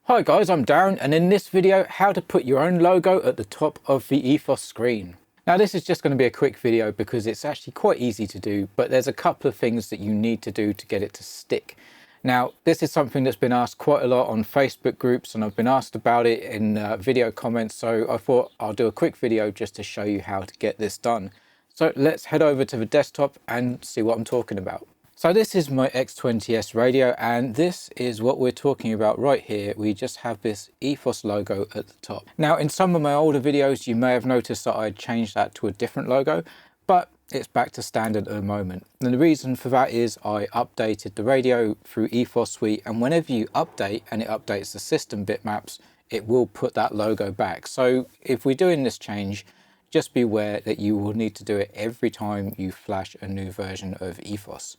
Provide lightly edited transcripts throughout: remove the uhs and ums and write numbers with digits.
Hi guys, I'm Darren, and in this video, how to put your own logo at the top of the ETHOS screen. Now this is just going to be a quick video because it's actually quite easy to do, but there's a couple of things that you need to do to get it to stick. Now this is something that's been asked quite a lot on Facebook groups, and I've been asked about it in video comments, so I thought I'll do a quick video just to show you how to get this done. So let's head over to the desktop and see what I'm talking about. So this is my X20S radio, and this is what we're talking about right here. We just have this ETHOS logo at the top. Now in some of my older videos you may have noticed that I changed that to a different logo, but it's back to standard at the moment. And the reason for that is I updated the radio through ETHOS Suite, and whenever you update and it updates the system bitmaps, it will put that logo back. So if we're doing this change, just be aware that you will need to do it every time you flash a new version of ETHOS.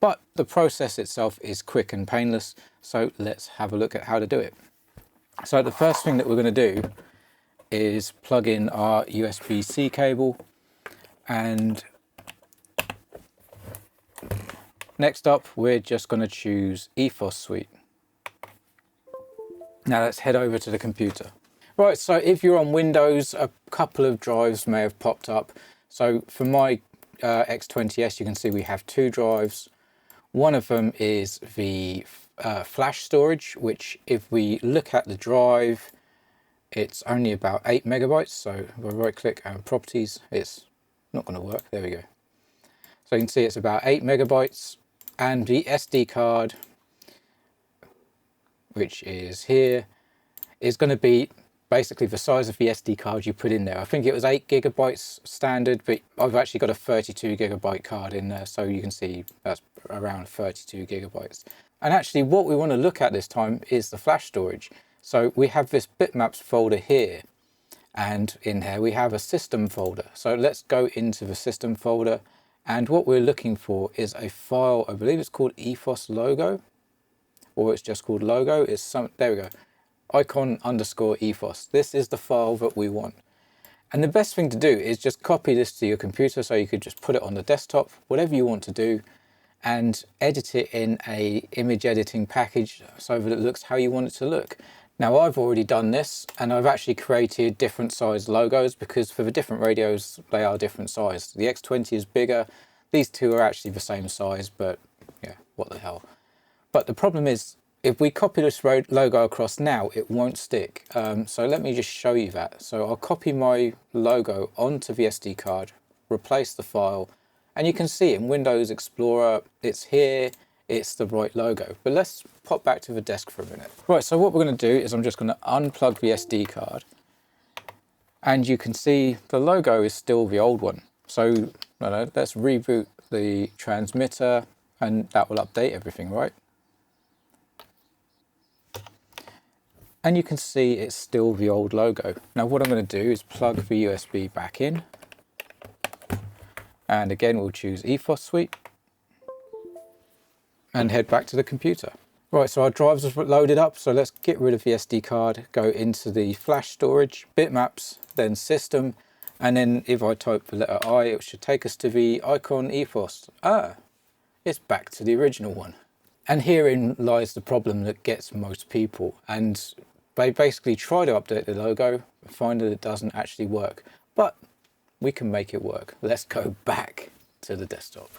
But the process itself is quick and painless, so let's have a look at how to do it. So the first thing that we're going to do is plug in our USB-C cable, and next up we're just going to choose ETHOS Suite. Now let's head over to the computer. Right, so if you're on Windows, a couple of drives may have popped up. So for my X20S, you can see we have two drives. One of them is the flash storage, which if we look at the drive, it's only about 8 megabytes. So if I right click and properties, it's not going to work. There we go. So you can see it's about 8 megabytes, and the SD card, which is here, is going to be basically the size of the SD card you put in there. I think it was 8 gigabytes standard, but I've actually got a 32 gigabyte card in there, so you can see that's around 32 gigabytes. And actually what we want to look at this time is the flash storage. So we have this bitmaps folder here, and in here we have a system folder. So let's go into the system folder, and what we're looking for is a file, I believe it's called ETHOS logo, or it's just called logo. There we go. icon_ethos. This is the file that we want. And the best thing to do is just copy this to your computer, so you could just put it on the desktop, whatever you want to do, and edit it in a image editing package so that it looks how you want it to look. Now I've already done this, and I've actually created different size logos because for the different radios they are different size. The X20 is bigger, these two are actually the same size, but yeah, what the hell. But the problem is, if we copy this logo across now, it won't stick. So let me just show you that. So I'll copy my logo onto the SD card, replace the file, and you can see in Windows Explorer, it's here, it's the right logo. But let's pop back to the desk for a minute. Right, so what we're going to do is I'm just going to unplug the SD card, and you can see the logo is still the old one. So let's reboot the transmitter, and that will update everything, right? And you can see it's still the old logo. Now what I'm going to do is plug the USB back in, and again we'll choose ETHOS Suite and head back to the computer. Right, so our drives are loaded up, so let's get rid of the SD card, go into the flash storage, bitmaps, then system, and then if I type the letter I, it should take us to the icon ETHOS. It's back to the original one. And herein lies the problem that gets most people, and they basically try to update the logo, find that it doesn't actually work, but we can make it work. Let's go back to the desktop.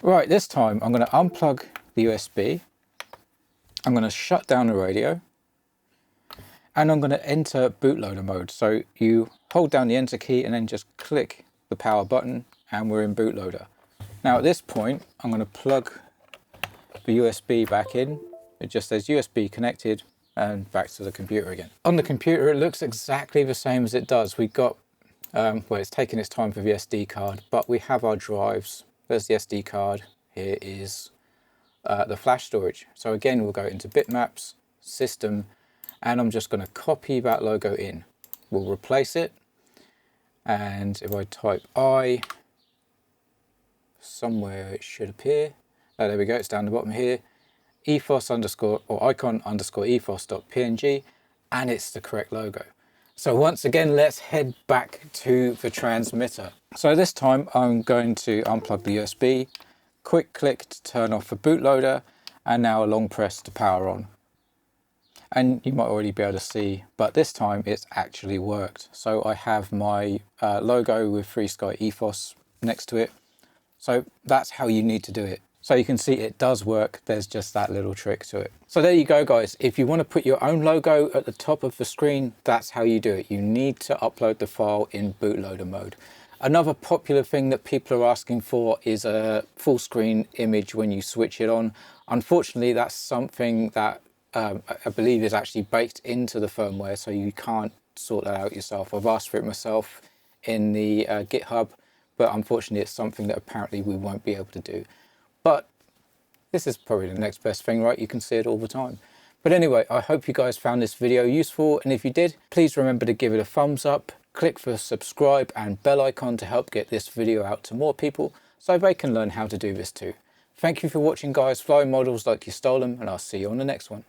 Right, this time I'm going to unplug the USB, I'm going to shut down the radio, and I'm going to enter bootloader mode. So you hold down the enter key and then just click the power button, and we're in bootloader. Now at this point I'm going to plug the USB back in. It just says USB connected, and back to the computer again. On the computer it looks exactly the same as it does. We've got well, it's taking its time for the SD card, but we have our drives. There's the SD card, here is the flash storage. So again we'll go into bitmaps, system, and I'm just going to copy that logo in. We'll replace it, and if I type I, somewhere it should appear. Oh, there we go, it's down the bottom here. icon_ethos.png, and it's the correct logo. So once again, let's head back to the transmitter. So this time I'm going to unplug the USB, quick click to turn off the bootloader, and now a long press to power on. and you might already be able to see, but this time it's actually worked. So I have my logo with FrSky ETHOS next to it. So that's how you need to do it. So you can see it does work. There's just that little trick to it. So there you go, guys. If you want to put your own logo at the top of the screen, that's how you do it. You need to upload the file in bootloader mode. Another popular thing that people are asking for is a full screen image when you switch it on. Unfortunately, that's something that I believe is actually baked into the firmware, so you can't sort that out yourself. I've asked for it myself in the GitHub, but unfortunately it's something that apparently we won't be able to do. But this is probably the next best thing, right? You can see it all the time. But anyway, I hope you guys found this video useful, and if you did, please remember to give it a thumbs up, click the subscribe and bell icon to help get this video out to more people so they can learn how to do this too. Thank you for watching, guys. Fly models like you stole them, and I'll see you on the next one.